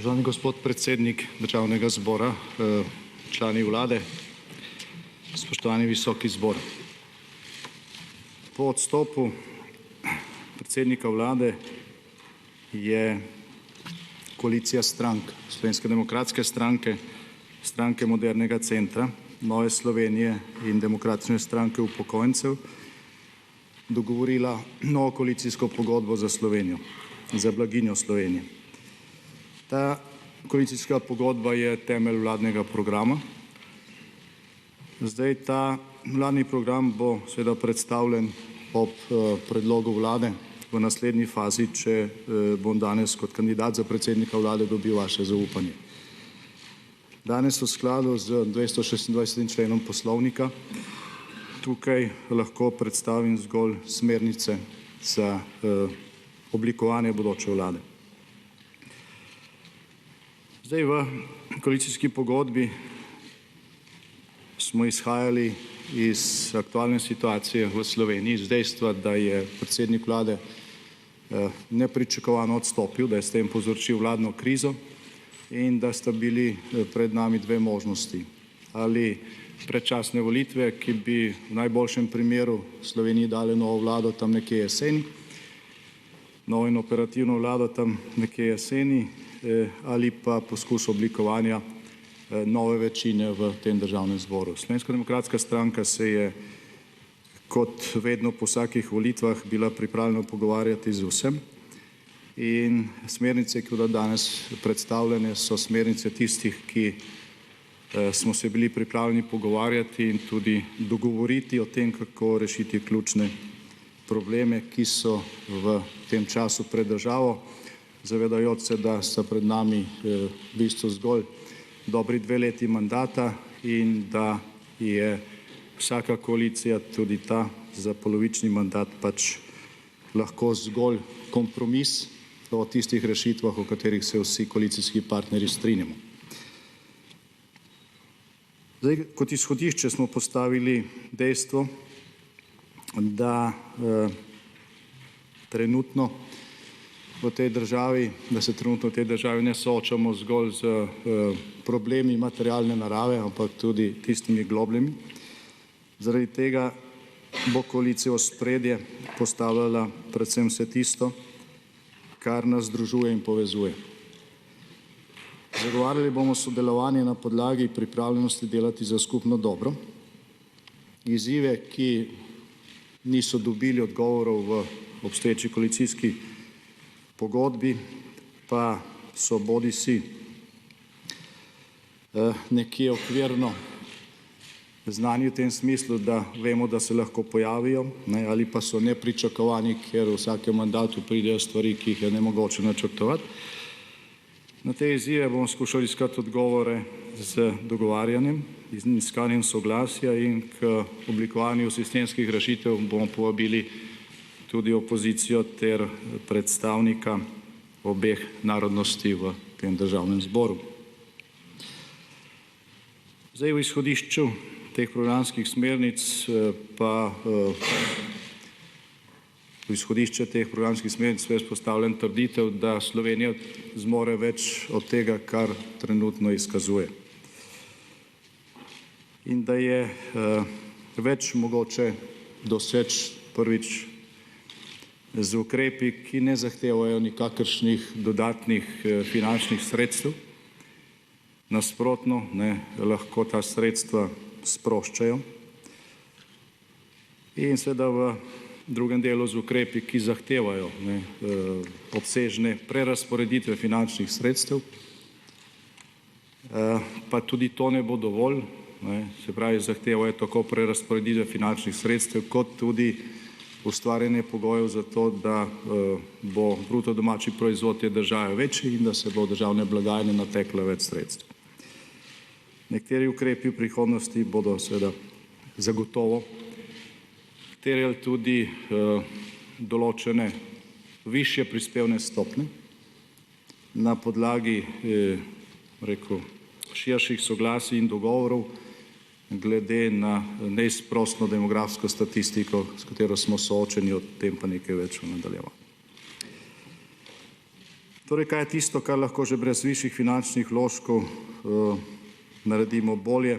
Spoštovani gospod predsednik Državnega zbora, člani vlade, spoštovani visoki zbor. Po odstopu predsednika vlade je koalicija strank, Slovenske demokratske stranke, Stranke modernega centra, Nove Slovenije in Demokratične stranke upokojencev dogovorila novo koalicijsko pogodbo za Slovenijo, za blaginjo Slovenije. Ta koalicijska pogodba je temelj vladnega programa. Zdaj ta vladni program bo seveda predstavljen ob predlogu vlade v naslednji fazi, če bom danes kot kandidat za predsednika vlade dobil vaše zaupanje. Danes v skladu z 226. členom Poslovnika tukaj lahko predstavim zgolj smernice za oblikovanje bodoče vlade. Zdaj v koalicijski pogodbi smo izhajali iz aktualne situacije v Sloveniji, iz dejstva, da je predsednik vlade nepričakovano odstopil, da je s tem povzročil vladno krizo in da sta bili pred nami dve možnosti. Ali predčasne volitve, ki bi v najboljšem primeru Sloveniji dale novo vlado tam nekje jeseni, novo in operativno vlado tam nekje jeseni, ali pa poskus oblikovanja nove večine v tem državnem zboru. Slovenska demokratska stranka se je kot vedno po vsakih volitvah bila pripravljena pogovarjati z vsem in smernice, ki bodo danes predstavljene, so smernice tistih, ki smo se bili pripravljeni pogovarjati in tudi dogovoriti o tem, kako rešiti ključne probleme, ki so v tem času pred državo, zavedajoč se, da sta pred nami v bistvu zgolj dobri 2 leti mandata in da je vsaka koalicija, tudi ta za polovični mandat, pač lahko zgolj kompromis o tistih rešitvah, o katerih se vsi koalicijski partnerji strinjamo. Zdaj, kot izhodišče smo postavili dejstvo, da trenutno v tej državi, da se trenutno v tej državi ne soočamo zgolj z problemi materialne narave, ampak tudi tistimi globljimi. Zaradi tega bo koalicija v ospredje postavljala predvsem vse tisto, kar nas združuje in povezuje. Zagovarjali bomo sodelovanje na podlagi pripravljenosti delati za skupno dobro. Izzive, ki niso dobili odgovorov v obstoječi koalicijski pogodbi, pa so bodisi nekje okvirno znani v tem smislu, da vemo, da se lahko pojavijo, ali pa so nepričakovani, ker v vsakem mandatu pridejo stvari, ki jih je nemogoče načrtovati. Na te izzive bomo skušali iskati odgovore z dogovarjanjem, z iskanjem soglasja in k oblikovanju sistemskih rešitev bomo povabili tudi opozicijo ter predstavnika obeh narodnosti v tem državnem zboru. Zdaj v izhodišču teh programskih smernic pa v izhodišče teh programskih smernic je vzpostavljen trditev, da Slovenija zmore več od tega, kar trenutno izkazuje. In da je več mogoče doseči prvič z ukrepi, ki ne zahtevajo nikakršnih dodatnih finančnih sredstev. Nasprotno, lahko ta sredstva sproščajo. In seveda v drugem delu z ukrepi, ki zahtevajo obsežne prerazporeditve finančnih sredstev, pa tudi to ne bo dovolj, se pravi, zahtevajo tako prerazporeditve finančnih sredstev, kot tudi ustvarjanje pogojev za to, da bo bruto domači proizvod te države večji in da se bo v državne blagajne nateklo več sredstev. Nekateri ukrepi v prihodnosti bodo seveda zagotovo terjali tudi določene višje prispevne stopnje na podlagi širših soglasij in dogovorov glede na neizprosno demografsko statistiko, s katero smo soočeni, o tem pa nekaj več v nadaljevanju. Torej, kaj je tisto, kar lahko že brez višjih finančnih vložkov naredimo bolje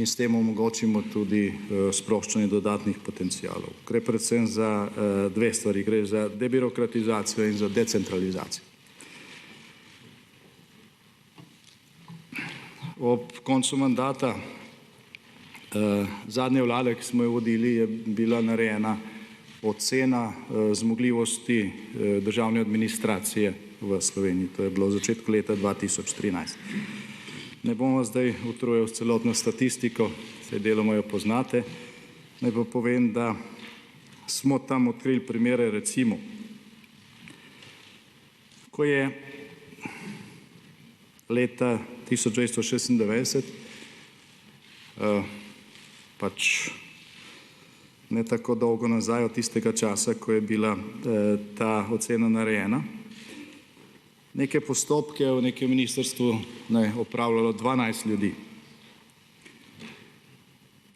in s tem omogočimo tudi sproščanje dodatnih potencialov. Gre predvsem za dve stvari, gre za debirokratizacijo in za decentralizacijo. Ob koncu mandata zadnje vlade, ki smo jo vodili, je bila narejena ocena zmogljivosti državne administracije v Sloveniji. To je bilo v začetku leta 2013. Ne bom vas zdaj utrujal s celotno statistiko, saj deloma jo poznate. Naj pa povem, da smo tam odkrili primere, recimo, ko je leta 1996, pač ne tako dolgo nazaj od tistega časa, ko je bila ta ocena narejena, neke postopke v nekem ministrstvu opravljalo 12 ljudi.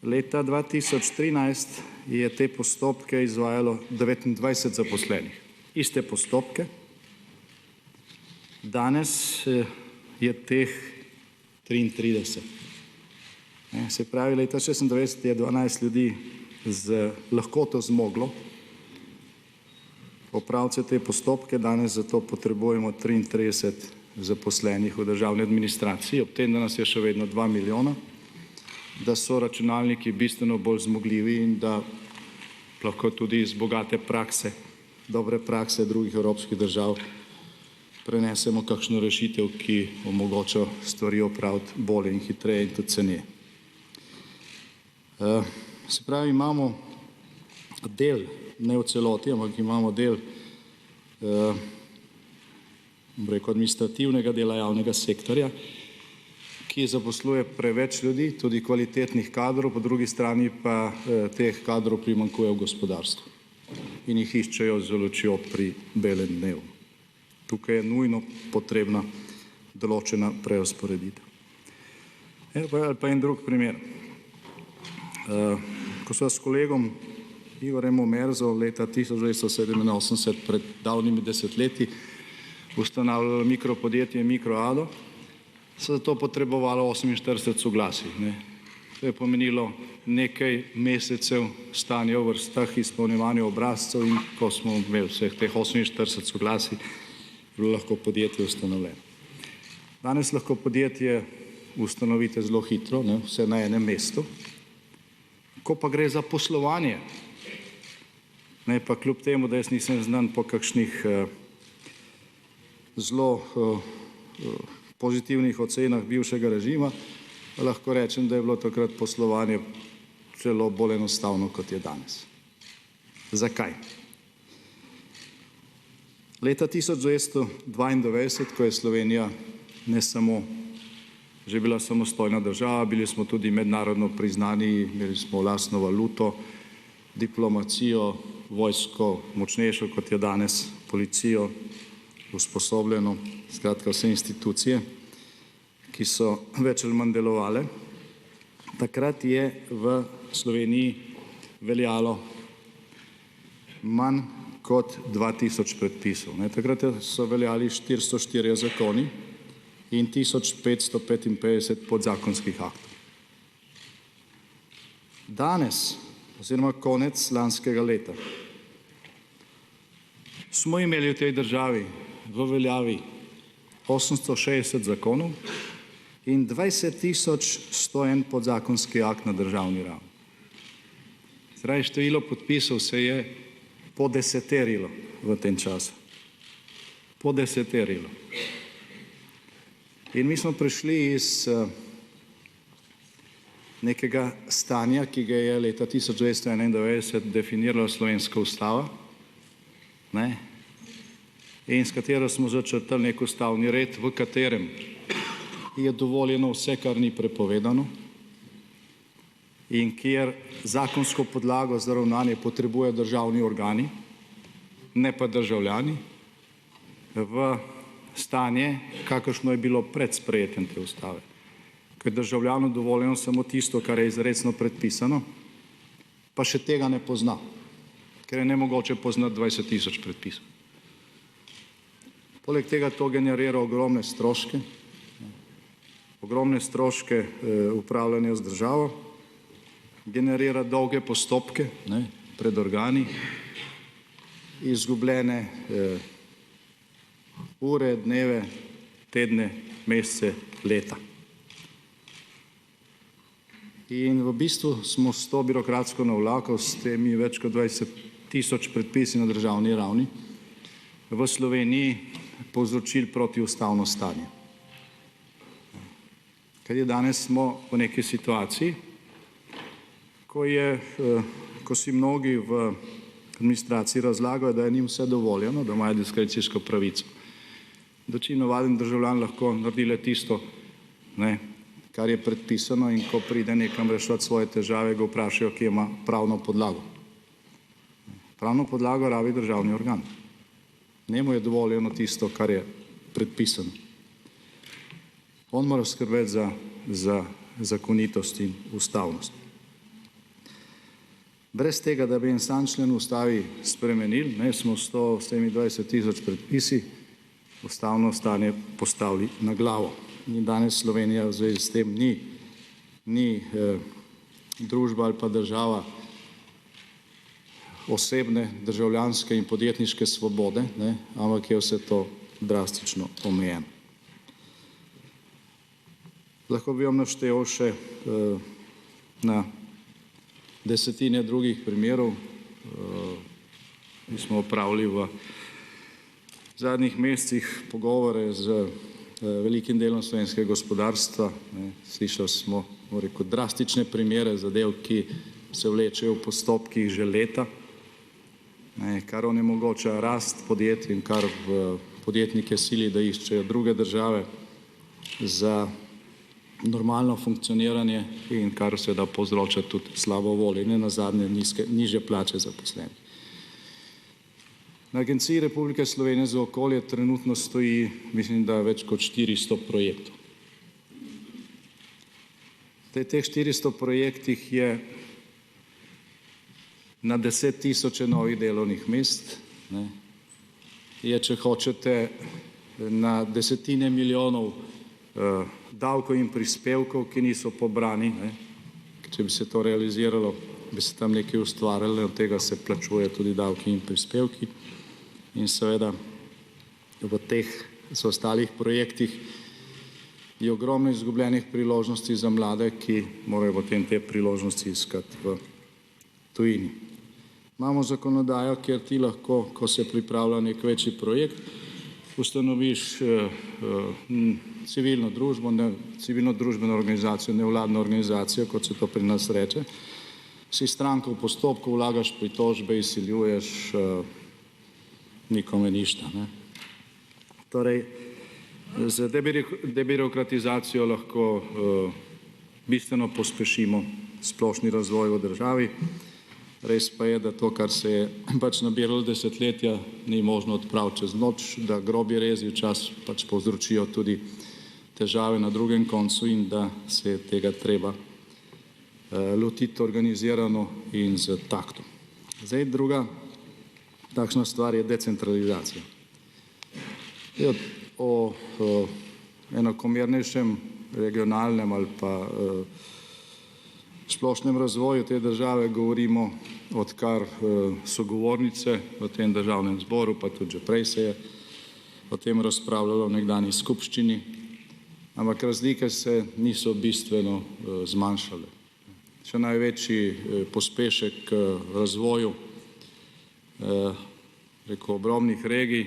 Leta 2013 je te postopke izvajalo 29 zaposlenih. Iste postopke. Danes je teh 33. Se pravi, leta 1996 je 12 ljudi z lahkoto zmoglo opraviti te postopke, danes zato potrebujemo 33 zaposlenih v državni administraciji, ob tem, da nas je še vedno 2 milijona, da so računalniki bistveno bolj zmogljivi in da lahko tudi iz bogate prakse, dobre prakse drugih evropskih držav prenesemo kakšno rešitev, ki omogoča stvari opraviti bolje in hitreje in tudi ceneje. Se pravi, imamo del, ne v celoti, ampak imamo del administrativnega dela javnega sektorja, ki zaposluje preveč ljudi, tudi kvalitetnih kadrov, po drugi strani pa teh kadrov primanjkuje v gospodarstvu in jih iščejo z lučjo pri belem dnevu. Tukaj je nujno potrebna določena prerazporeditev. Ali pa en drug primer. Ko sva s kolegom Igorjem Omerzo leta 1987 pred davnimi desetletji ustanavljala mikropodjetje Mikroado, so zato potrebovalo 48 soglasij. To je pomenilo nekaj mesecev stanja v vrstah, izpolnjevanja obrazcev in ko smo imeli vseh teh 48 soglasij, bilo lahko podjetje ustanovljeno. Danes lahko podjetje ustanovite zelo hitro, vse na enem mestu. Ko pa gre za poslovanje, pa kljub temu, da jaz nisem znan po kakšnih zelo pozitivnih ocenah bivšega režima, lahko rečem, da je bilo takrat poslovanje celo bolj enostavno, kot je danes. Zakaj? Leta 1992, ko je Slovenija ne samo že bila samostojna država, bili smo tudi mednarodno priznani, imeli smo lastno valuto, diplomacijo, vojsko močnejšo, kot je danes, policijo, usposobljeno, skratka vse institucije, ki so več ali manj delovale. Takrat je v Sloveniji veljalo manj kot 2000 predpisov. Takrat so veljali 404 zakoni in 1555 podzakonskih aktov. Danes, oziroma konec lanskega leta, smo imeli v tej državi v veljavi 860 zakonov in 20.101 podzakonski akt na državni ravni. Zdaj, število podpisov se je podeseterilo v tem času. Podeseterilo. In mi smo prišli iz nekega stanja, ki ga je leta 1991 definirala slovenska ustava, in s katero smo začrtali nek ustavni red, v katerem je dovoljeno vse, kar ni prepovedano, in kjer zakonsko podlago za ravnanje potrebujejo državni organi, ne pa državljani, v stanje, kakršno je bilo pred sprejetjem te ustave. Ko je državljanu dovoljeno samo tisto, kar je izrecno predpisano, pa še tega ne pozna, ker je nemogoče poznati 20.000 predpisov. Poleg tega to generira ogromne stroške upravljanja z državo, generira dolge postopke pred organi, izgubljene ure, dneve, tedne, mesece, leta. In v bistvu smo s to birokratsko navlako, s temi več kot 20.000 predpisi na državni ravni v Sloveniji povzročili protiustavno stanje. Ker je danes smo v neki situaciji, ko si mnogi v administraciji razlagajo, da je njim vse dovoljeno, da imajo diskrecijsko pravico, da če navaden državljan lahko naredi le tisto, kar je predpisano, in ko pride nekam reševati svoje težave, ga vprašajo, kje ima pravno podlago. Pravno podlago rabi državni organ. Njemu je dovoljeno tisto, kar je predpisano. On mora skrbeti za zakonitost in ustavnost. Brez tega, da bi en sam člen v ustavi spremenili, smo s temi 20.000 predpisi ustavno stanje postavili na glavo. In danes Slovenija v zvezi s tem ni družba ali pa država osebne, državljanske in podjetniške svobode, ampak je vse to drastično omejeno. Lahko bi vam naštel še na desetine drugih primerov. Mi smo opravili v zadnjih mesecih pogovore z velikim delom slovenskega gospodarstva. Slišali smo, drastične primere zadev, ki se vlečejo v postopkih že leta, kar onemogoča rast podjetij in kar podjetnike sili, da iščejo druge države za normalno funkcioniranje in kar seveda povzroča tudi slabo voljo in nenazadnje nižje plače zaposlenih. Na Agenciji Republike Slovenije za okolje trenutno stoji, mislim, da več kot 400 projektov. V teh 400 projektih je na 10.000 novih delovnih mest, je, če hočete, na desetine milijonov davkov in prispevkov, ki niso pobrani. Če bi se to realiziralo, bi se tam nekaj ustvarjalo, od tega se plačuje tudi davki in prispevki. In seveda v teh ostalih projektih je ogromno izgubljenih priložnosti za mlade, ki morajo potem te priložnosti iskati v tujini. Imamo zakonodajo, kjer ti lahko, ko se pripravlja nek večji projekt, ustanoviš civilno-družbeno organizacijo, nevladno organizacijo, kot se to pri nas reče, si stranka v postopku, vlagaš pritožbe, izsiljuješ, nikome ništa. Torej, z debirokratizacijo lahko bistveno pospešimo splošni razvoj v državi. Res pa je, da to, kar se je pač nabiralo desetletja, ni možno odpraviti čez noč, da grobi rezi včasih pač povzročijo tudi težave na drugem koncu in da se je tega treba lotiti organizirano in z taktom. Zdaj, druga takšna stvar je decentralizacija. O enakomernejšem regionalnem ali pa splošnem razvoju te države govorimo, odkar sogovornice v tem državnem zboru, pa tudi že prej se je o tem razpravljalo v nekdanji skupščini, ampak razlike se niso bistveno zmanjšale. Še največji pospešek k razvoju preko obrobnih regij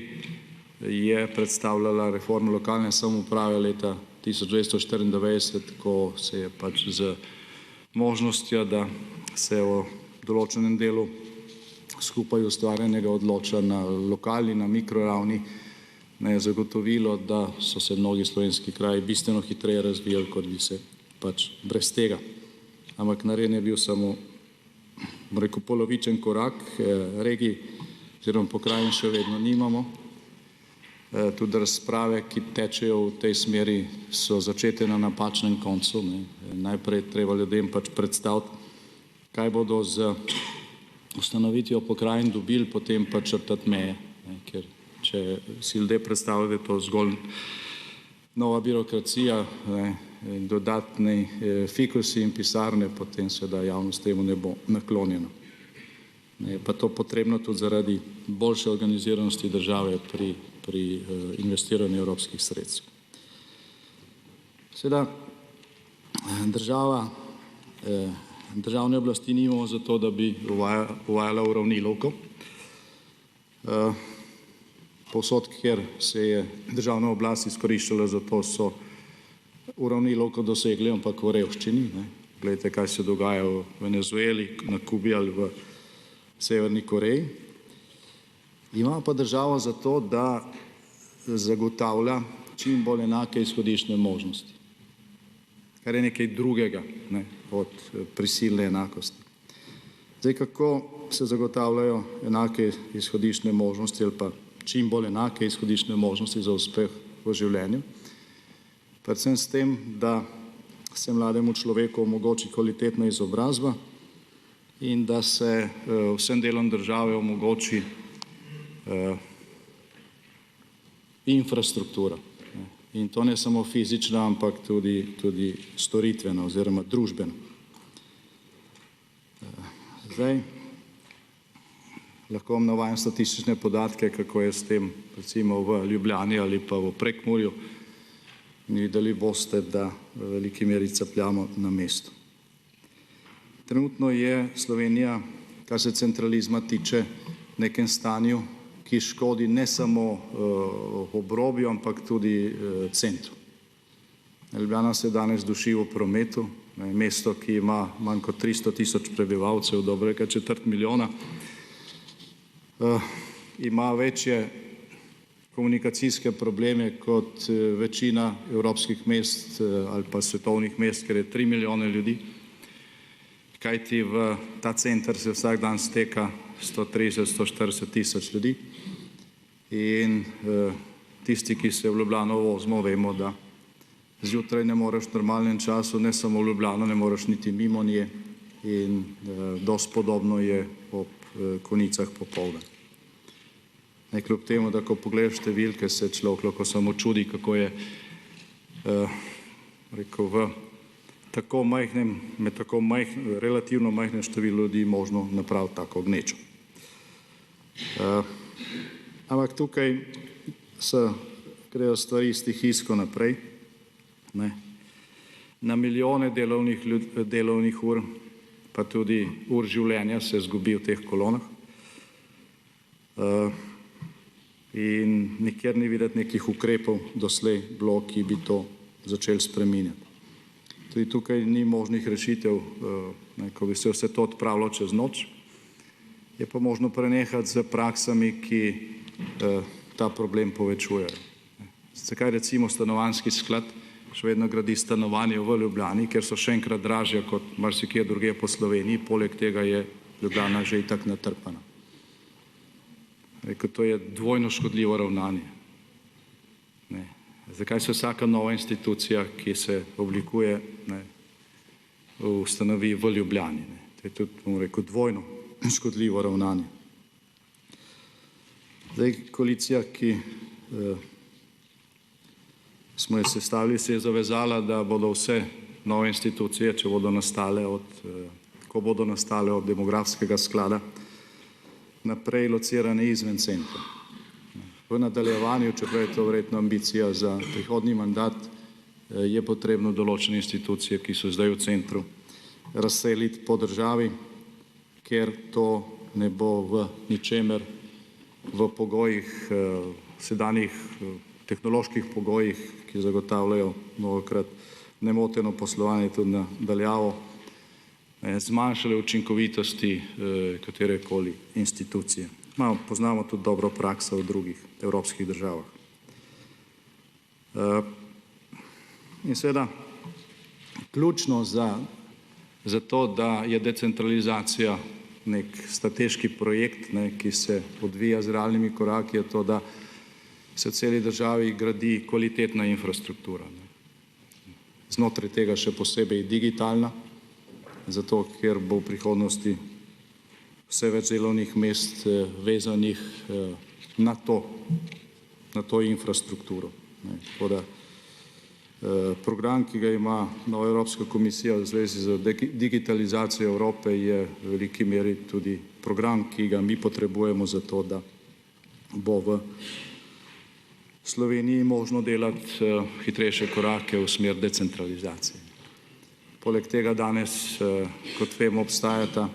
je predstavljala reforma lokalne samouprave leta 1994, ko se je pač z možnostjo, da se o določenem delu skupaj ustvarjenega odloča na lokalni, na mikroravni, zagotovilo, da so se mnogi slovenski kraji bistveno hitreje razvijali, kot bi se pač brez tega. Ampak narejen je bil samo, polovičen korak, regij oziroma pokrajin še vedno nimamo. Tudi razprave, ki tečejo v tej smeri, so začete na napačnem koncu. Najprej treba ljudem pač predstaviti, kaj bodo z ustanovitvijo pokrajin dobili, potem pa črtati meje. Ker Če si ljudje predstavljajo, da je to zgolj nova birokracija, dodatni fikusi in pisarne, potem seveda javnost temu ne bo naklonjena. Je pa to potrebno tudi zaradi boljše organiziranosti države pri investiranju evropskih sredstev. Seveda državne oblasti nimamo zato, da bi uvajala uravnilovko. Povsod, kjer se je državna oblast izkoriščala za to, so uravnilovko dosegli, ampak v revščini. Glejte, kaj se dogaja v Venezueli, na Kubi ali v Severni Koreji. Ima pa država zato, da zagotavlja čim bolj enake izhodiščne možnosti, kar je nekaj drugega od prisilne enakosti. Zdaj, kako se zagotavljajo enake izhodiščne možnosti ali pa čim bolj enake izhodiščne možnosti za uspeh v življenju? Predvsem s tem, da se mlademu človeku omogoči kvalitetna izobrazba in da se vsem delom države omogoči infrastruktura. In to ne samo fizična, ampak tudi storitvena oziroma družbena. Zdaj, lahko vam navajam statistične podatke, kako je s tem recimo v Ljubljani ali pa v Prekmurju. Videli boste, da v veliki meri capljamo na mestu. Trenutno je Slovenija, kar se centralizma tiče, v nekem stanju, ki škodi ne samo obrobju, ampak tudi centru. Ljubljana se danes duši v prometu, mesto, ki ima manj kot 300 tisoč prebivalcev, dobrega 1/4 milijona, ima večje komunikacijske probleme kot večina evropskih mest ali pa svetovnih mest, ker je 3 milijone ljudi, kajti v ta center se vsak dan steka 130–140 tisoč ljudi in tisti, ki se v Ljubljano vozimo, vemo, da zjutraj ne moreš v normalnem času, ne samo v Ljubljano, ne moreš niti mimo nje in dosti podobno je ob konicah popoldan. Kljub temu, da ko pogledaš številke, se človek lahko samo čudi, kako je rekel, v tako majhnem, med tako relativno majhnem številu ljudi možno napraviti tako gnečo. Ampak tukaj grejo stvari stihijsko naprej. Na milijone delovnih ur, pa tudi ur življenja se zgubi v teh kolonah. In nikjer ni videti nekih ukrepov doslej bilo, ki bi to začeli spreminjati. Tudi tukaj ni možnih rešitev, ko bi se vse to odpravilo čez noč. Je pa možno prenehati z praksami, ki ta problem povečujejo. Zakaj recimo stanovanjski sklad še vedno gradi stanovanje v Ljubljani, ker so še enkrat dražja kot marsikje drugje po Sloveniji, poleg tega je Ljubljana že itak natrpana. To je dvojno škodljivo ravnanje. Zakaj se vsaka nova institucija, ki se oblikuje, ustanovi v Ljubljani? To je tudi, bom rekel, dvojno škodljivo ravnanje. Zdaj, koalicija, ki smo jo sestavili, se je zavezala, da bodo vse nove institucije, če bodo nastale ko bodo nastale od demografskega sklada, naprej locirane izven centra. V nadaljevanju, čeprav je to verjetno ambicija za prihodnji mandat, je potrebno določene institucije, ki so zdaj v centru, razseliti po državi, ker to ne bo v ničemer v pogojih, sedanjih tehnoloških pogojih, ki zagotavljajo mnogokrat nemoteno poslovanje tudi na daljavo, zmanjšale učinkovitosti katerekoli institucije. Poznamo tudi dobro prakso v drugih evropskih državah. In seveda, ključno za to, da je decentralizacija nek strateški projekt, ki se odvija z realnimi koraki, je to, da se v celi državi gradi kvalitetna infrastruktura. Znotraj tega še posebej digitalna, zato ker bo v prihodnosti vse več delovnih mest vezanih na to infrastrukturo. Tako da program, ki ga ima nova Evropska komisija v zvezi z digitalizacijo Evrope, je v veliki meri tudi program, ki ga mi potrebujemo za to, da bo v Sloveniji možno delati hitrejše korake v smer decentralizacije. Poleg tega danes, kot vemo, obstajata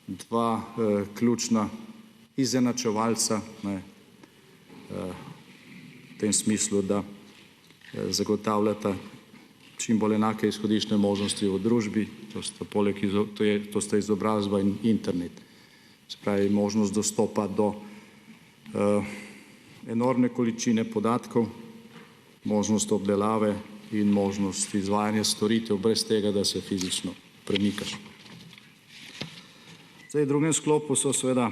dva ključna izenačevalca v tem smislu, da zagotavljata čim bolj enake izhodiščne možnosti v družbi, to sta izobrazba in internet. Se pravi, možnost dostopa do enormne količine podatkov, možnost obdelave in možnost izvajanja storitev brez tega, da se fizično premikaš. Zdaj, v drugem sklopu so seveda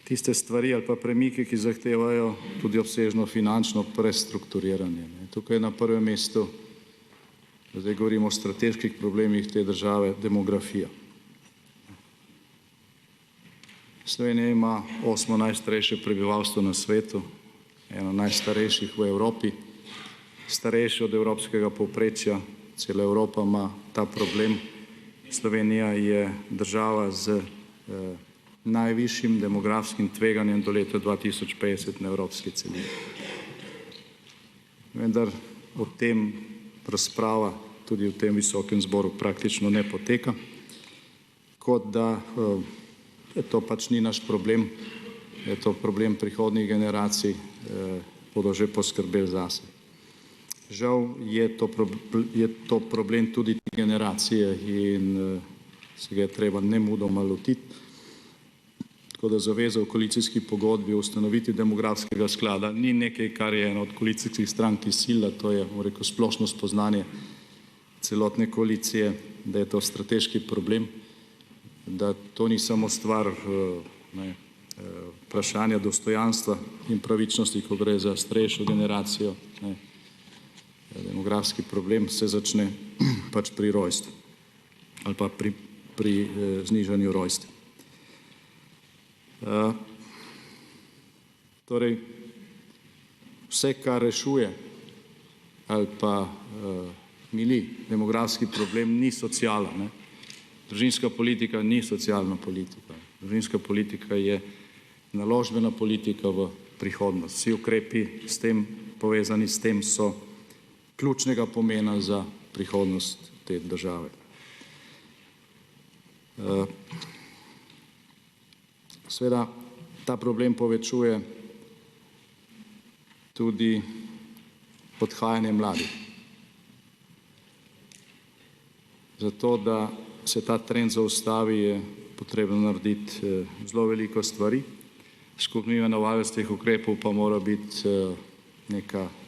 tiste stvari ali pa premiki, ki zahtevajo tudi obsežno finančno prestrukturiranje. Tukaj na prvem mestu, zdaj govorimo o strateških problemih te države, demografija. Slovenija ima 8. najstarejše prebivalstvo na svetu, eno najstarejših v Evropi, starejše od evropskega povprečja, cela Evropa ima ta problem. Slovenija je država z najvišjim demografskim tveganjem do leta 2050 na evropski celini. Vendar o tem razprava tudi v tem visokem zboru praktično ne poteka, kot da to pač ni naš problem, je to problem prihodnjih generacij, bodo že poskrbeli zase. Žal je to problem tudi te generacije in se ga je treba nemudoma lotiti. Tako da zaveza v koalicijski pogodbi o ustanovitvi demografskega sklada ni nekaj, kar je ena od koalicijskih strank izsilila, to je, bom rekel, splošno spoznanje celotne koalicije, da je to strateški problem, da to ni samo stvar vprašanja dostojanstva in pravičnosti, ko gre za starejšo generacijo. Demografski problem se začne pač pri rojstvu ali pa pri znižanju rojstev. Torej, vse, kar rešuje ali pa mili demografski problem, ni sociala. Družinska politika ni socialna politika. Družinska politika je naložbena politika v prihodnost. Vsi ukrepi s tem povezani s tem so ključnega pomena za prihodnost te države. Seveda ta problem povečuje tudi odhajanje mladih. Zato, da se ta trend zaustavi, je potrebno narediti zelo veliko stvari. Skupni imenovalec teh ukrepov pa mora biti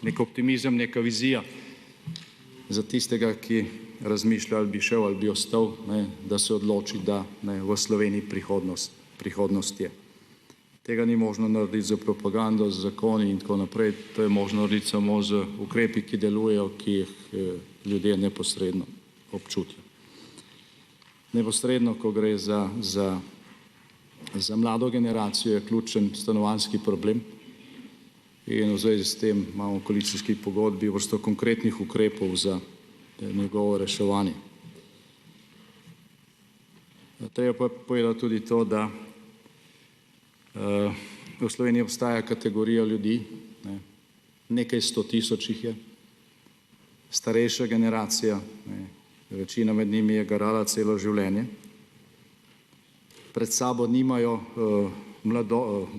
nek optimizem, neka vizija za tistega, ki razmišlja, ali bi šel ali bi ostal, da se odloči, da v Sloveniji prihodnost je. Tega ni možno narediti z propagando, z zakoni in tako naprej. To je možno narediti samo z ukrepi, ki delujejo, ki jih ljudje neposredno občutijo. Neposredno, ko gre za mlado generacijo, je ključen stanovanjski problem in v zvezi s tem imamo v koalicijski pogodbi vrsto konkretnih ukrepov za njegovo reševanje. Treba pa povedati tudi to, da v Sloveniji obstaja kategorija ljudi, nekaj 100.000 jih je, starejša generacija, večina med njimi je garala celo življenje, pred sabo nimajo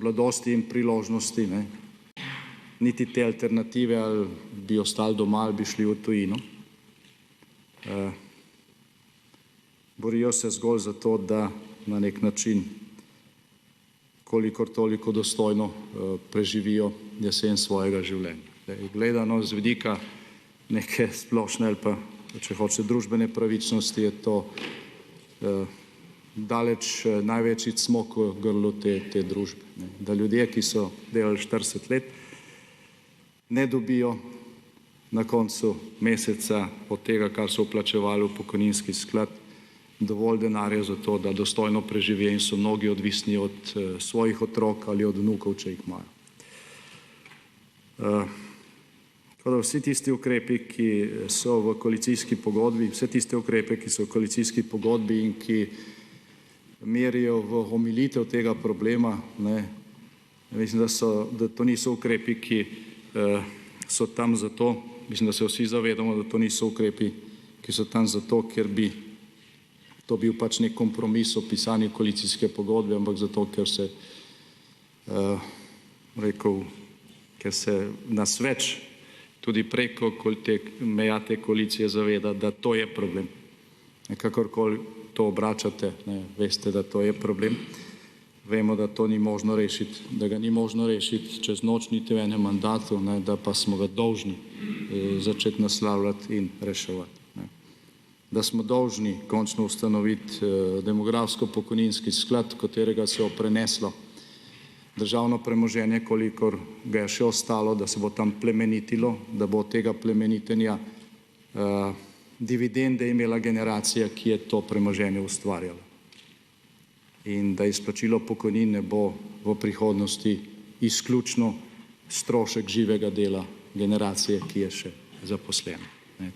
mladosti in priložnosti, niti te alternative, ali bi ostali doma ali bi šli v tujino. Borijo se zgolj za to, da na nek način kolikor toliko dostojno preživijo jesen svojega življenja. Gledano z vidika neke splošne ali pa, če hoče, družbene pravičnosti, je to daleč največji cmok v grlu te družbe. Da ljudje, ki so delali 40 let, ne dobijo na koncu meseca od tega, kar so vplačevali v pokojninski sklad, dovolj denarja za to, da dostojno preživijo in so mnogi odvisni od svojih otrok ali od vnukov, če jih imajo. Tako da vsi tisti ukrepi, ki so v koalicijski pogodbi, vse tiste ukrepe, ki so v koalicijski pogodbi in ki merijo v omilitev tega problema, mislim, da to niso ukrepi, ki so tam zato, mislim, da se vsi zavedamo, da to niso ukrepi, ki so tam zato, ker bi to bil pač nek kompromis o pisanju koalicijske pogodbe, ampak zato, ker se ker se nas več tudi preko meja te koalicije zaveda, da to je problem. Kakorkoli to obračate, veste, da to je problem. Vemo, da to ni možno rešiti, da ga ni možno rešiti čez noč niti v enem mandatu, da pa smo ga dolžni začeti naslavljati in reševati. Da smo dolžni končno ustanoviti demografsko-pokojninski sklad, katerega se je preneslo državno premoženje, kolikor ga je še ostalo, da se bo tam plemenitilo, da bo od tega plemenitenja dividende imela generacija, ki je to premoženje ustvarjala. In da izplačilo pokojnin ne bo v prihodnosti izključno strošek živega dela generacije, ki je še zaposlena.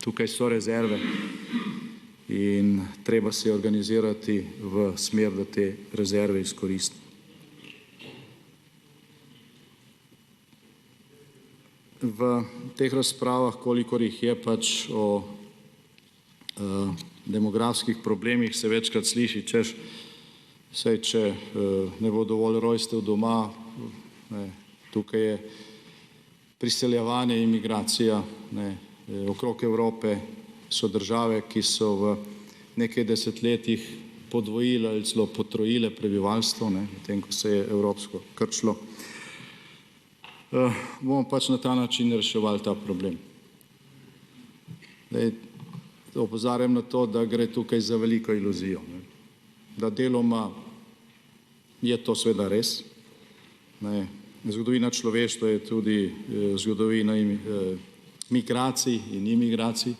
Tukaj so rezerve in treba se organizirati v smer, da te rezerve izkoristimo. V teh razpravah, kolikor jih je pač o demografskih problemih, se večkrat sliši, češ, saj če ne bo dovolj rojstev doma, tukaj je priseljevanje, imigracija, okrog Evrope so države, ki so v nekaj desetletjih podvojile ali celo potrojile prebivalstvo, medtem ko se je evropsko krčilo. Bomo pač na ta način reševali ta problem. Opozarjam na to, da gre tukaj za veliko iluzijo. Da deloma je to seveda res. Zgodovina človeštva je tudi zgodovina migracij in imigracij.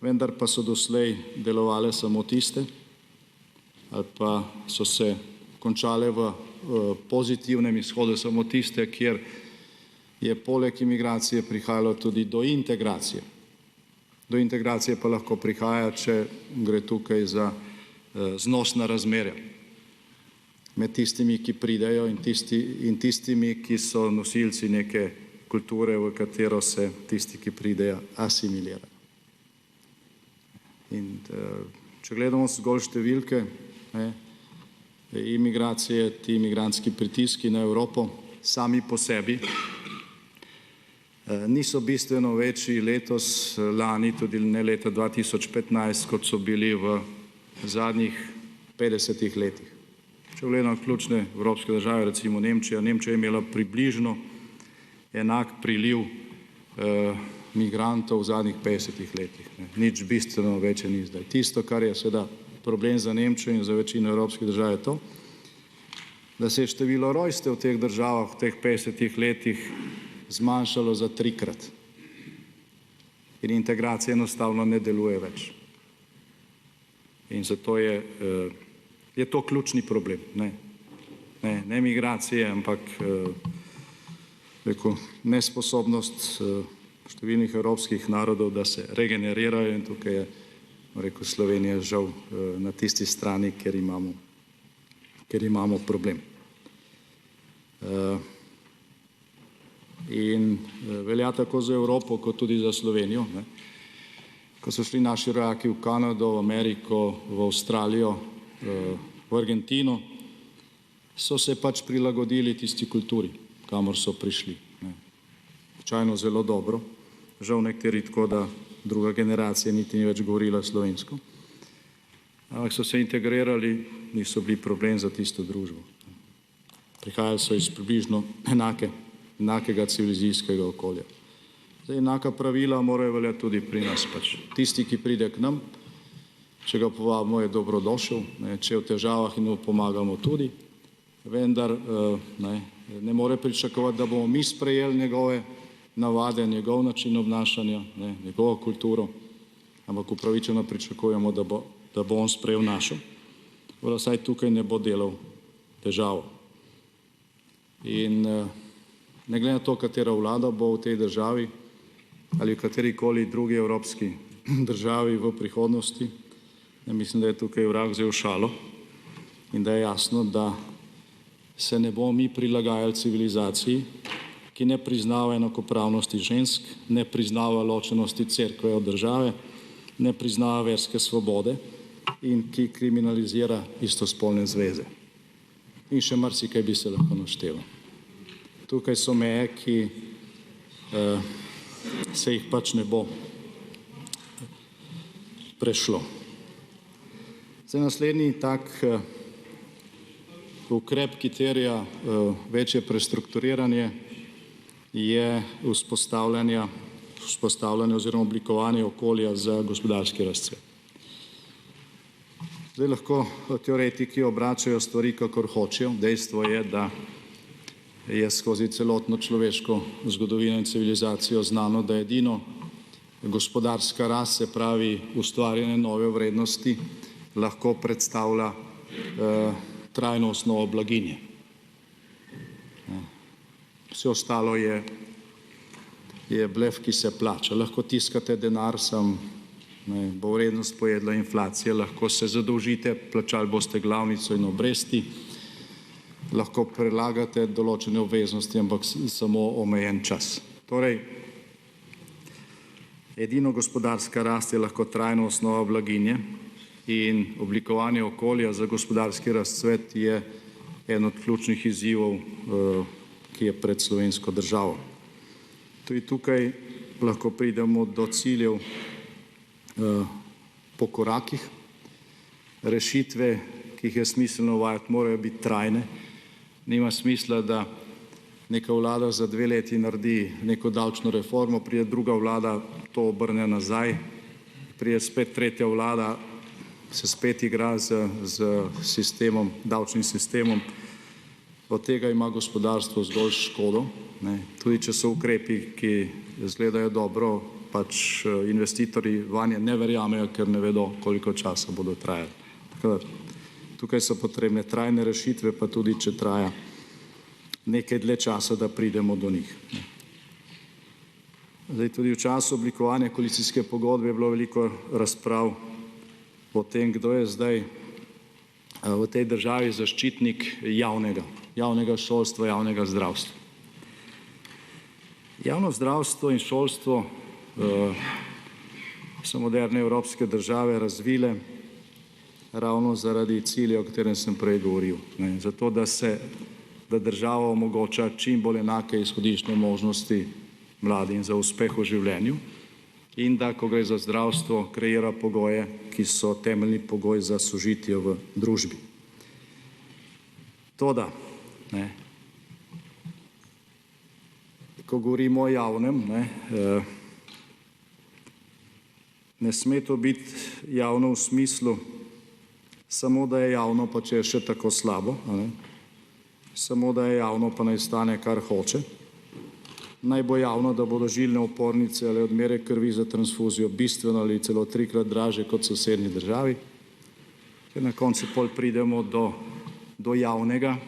Vendar pa so doslej delovale samo tiste, ali pa so se končale v pozitivnem izhodu samo tiste, kjer je poleg imigracije prihajalo tudi do integracije. Do integracije pa lahko prihaja, če gre tukaj za znosna razmerja med tistimi, ki pridejo in tistimi, ki so nosilci neke kulture, v katero se tisti, ki pridejo, asimilirajo. In če gledamo zgolj številke, imigracije, ti imigrantski pritiski na Evropo sami po sebi niso bistveno večji letos, lani, tudi ne leta 2015, kot so bili v zadnjih 50 letih. Če gledamo ključne evropske države, recimo Nemčija, Nemčija je imela približno enak priliv migrantov v zadnjih 50 letih. Nič bistveno več ni zdaj. Tisto, kar je seveda problem za Nemčijo in za večino evropskih držav, je to, da se je število rojstev v teh državah v teh 50 letih zmanjšalo za 3-krat. In integracija enostavno ne deluje več. In zato je to ključni problem. Ne migracije, ampak nesposobnost številnih evropskih narodov, da se regenerirajo, in tukaj je Slovenija žal na tisti strani, kjer imamo problem. In velja tako za Evropo, kot tudi za Slovenijo. Ko so šli naši rojaki v Kanado, v Ameriko, v Avstralijo, v Argentino, so se pač prilagodili tisti kulturi, kamor so prišli. Običajno zelo dobro, žal nekateri tako, da druga generacija niti ni več govorila slovensko. Ampak so se integrirali, niso bili problem za tisto družbo. Prihajali so iz približno enakega civilizacijskega okolja. Zdaj, enaka pravila morajo veljati tudi pri nas. Tisti, ki pride k nam, če ga povabimo, je dobrodošel, če je v težavah in mu pomagamo tudi, vendar ne more pričakovati, da bomo mi sprejeli njegove navade, njegov način obnašanja, njegovo kulturo, ampak upravičeno pričakujemo, da bo on sprejel našo, vsaj tukaj ne bo delal težavo. In ne glede na to, katera vlada bo v tej državi ali v katerikoli drugi evropski državi v prihodnosti, mislim, da je tukaj vrag vzel šalo in da je jasno, da se ne bomo mi prilagajali civilizaciji, ki ne priznava enakopravnosti žensk, ne priznava ločenosti cerkve od države, ne priznava verske svobode in ki kriminalizira istospolne zveze. In še marsikaj bi se lahko naštelo. Tukaj so meje, ki se jih pač ne bo prešlo. Zdaj naslednji tak ukrep, ki terja večje prestrukturiranje, je vzpostavljanje oziroma oblikovanje okolja za gospodarski razcvet. Zdaj lahko teoretiki obračajo stvari, kakor hočejo. Dejstvo je, da je skozi celotno človeško zgodovino in civilizacijo znano, da edino gospodarska rast, se pravi ustvarjanje nove vrednosti, lahko predstavlja trajno osnovo blaginje. Vse ostalo je blef, ki se plača. Lahko tiskate denar, bo vrednost pojedla inflacija, lahko se zadolžite, plačali boste glavnico in obresti, lahko prelagate določene obveznosti, ampak samo omejen čas. Torej, edino gospodarska rast je lahko trajna osnova blaginje in oblikovanje okolja za gospodarski razcvet je eden od ključnih izzivov, ki je pred slovensko državo. Tudi tukaj lahko pridemo do ciljev po korakih. Rešitve, ki jih je smiselno uvajati, morajo biti trajne. Nima smisla, da neka vlada za 2 leti naredi neko davčno reformo, pride druga vlada, to obrne nazaj, pride spet tretja vlada, se spet igra z sistemom, davčnim sistemom. Od tega ima gospodarstvo zgolj škodo. Tudi če so ukrepi, ki izgledajo dobro, pač investitorji vanje ne verjamejo, ker ne vedo, koliko časa bodo trajali. Tako da tukaj so potrebne trajne rešitve, pa tudi če traja nekaj dlje časa, da pridemo do njih. Zdaj, tudi v času oblikovanja koalicijske pogodbe je bilo veliko razprav o tem, kdo je zdaj v tej državi zaščitnik javnega šolstva, javnega zdravstva. Javno zdravstvo in šolstvo so moderne evropske države razvile ravno zaradi cilja, o katerem sem prej govoril. Zato, da država omogoča čim bolj enake izhodiščne možnosti mladim za uspeh v življenju in da, ko gre za zdravstvo, kreira pogoje, ki so temeljni pogoj za sožitje v družbi. Toda, ko govorimo o javnem, ne sme to biti javno v smislu samo, da je javno, pa če je še tako slabo, samo, da je javno, pa naj stane, kar hoče. Naj bo javno, da bodo žilne opornice ali odmerek krvi za transfuzijo bistveno ali celo 3-krat dražje kot v sosednji državi, ker na koncu pol pridemo do javnega,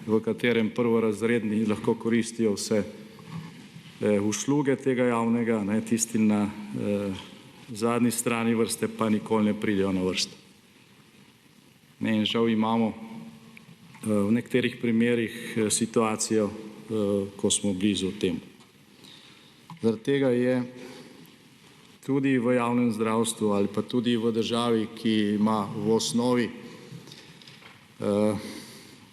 v katerem prvorazredni lahko koristijo vse usluge tega javnega, tisti na zadnji strani vrste pa nikoli ne pridejo na vrsto. In žal imamo v nekaterih primerih situacijo, ko smo blizu temu. Zaradi tega je tudi v javnem zdravstvu ali pa tudi v državi, ki ima v osnovi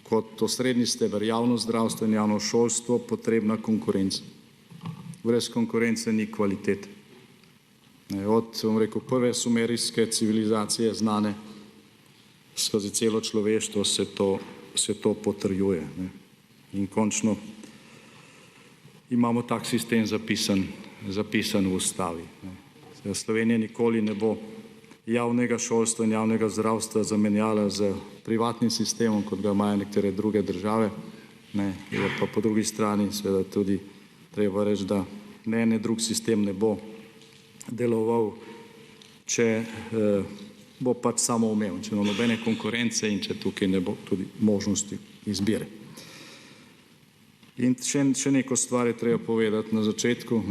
kot osrednji steber javno zdravstvo in javno šolstvo potrebna konkurenca. Brez konkurence ni kvalitete. Od, prve sumerijske civilizacije znane skozi celo človeštvo se to potrjuje. In končno imamo tak sistem zapisan v ustavi. Slovenija nikoli ne bo javnega šolstva in javnega zdravstva zamenjala z privatnim sistemom, kot ga imajo nekatere druge države. Je pa po drugi strani seveda tudi treba reči, da ne drug sistem ne bo deloval če bo pač samoumeven, če ima nobene konkurence in če tukaj ne bo tudi možnosti izbire. In še neko stvar je treba povedati na začetku.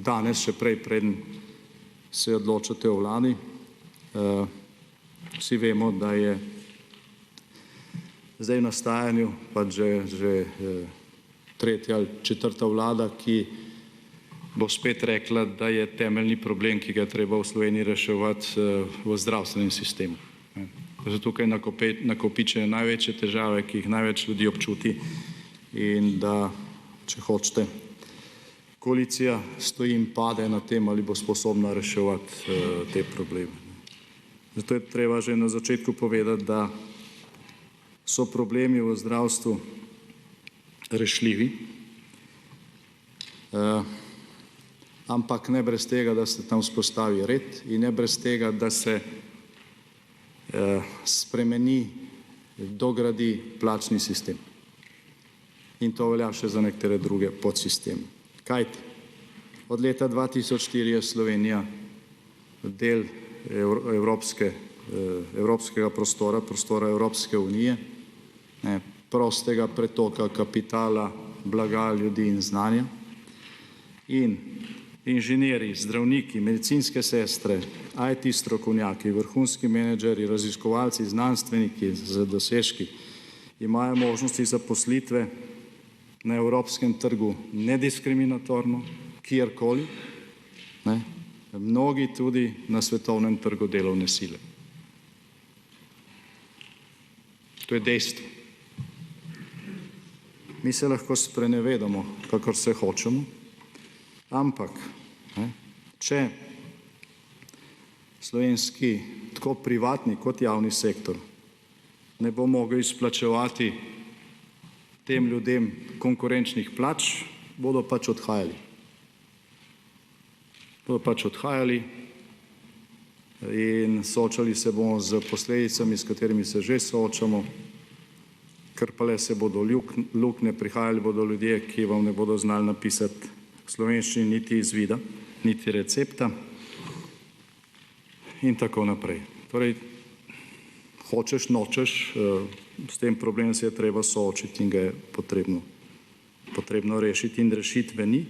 Danes, še prej, preden se odločate o vladi, vsi vemo, da je zdaj v nastajanju pač že tretja ali četrta vlada, ki bo spet rekla, da je temeljni problem, ki ga je treba v Sloveniji reševati, v zdravstvenem sistemu. Da so tukaj nakopičene največje težave, ki jih največ ljudi občuti in da, če hočete, koalicija stoji in pade na tem, ali bo sposobna reševati te probleme. Zato je treba že na začetku povedati, da so problemi v zdravstvu rešljivi, ampak ne brez tega, da se tam vzpostavi red in ne brez tega, da se spremeni, dogradi plačni sistem. In to velja še za nekatere druge podsisteme. Kajti, od leta 2004 je Slovenija del evropskega prostora, prostora Evropske unije, prostega pretoka kapitala, blaga, ljudi in znanja. In inženirji, zdravniki, medicinske sestre, IT strokovnjaki, vrhunski menedžerji, raziskovalci, znanstveniki z dosežki imajo možnosti zaposlitve na evropskem trgu nediskriminatorno, kjerkoli, mnogi tudi na svetovnem trgu delovne sile. To je dejstvo. Mi se lahko sprenevedamo, kakor se hočemo, ampak če slovenski tako privatni kot javni sektor ne bo mogel izplačevati tem ljudem konkurenčnih plač, bodo pač odhajali. Bodo pač odhajali in soočali se bomo z posledicami, s katerimi se že soočamo, krpale se bodo luknje, prihajali bodo ljudje, ki vam ne bodo znali napisati v slovenščini niti izvida, niti recepta in tako naprej. Torej, hočeš, nočeš, s tem problemom se je treba soočiti in ga je potrebno rešiti in rešitve ni.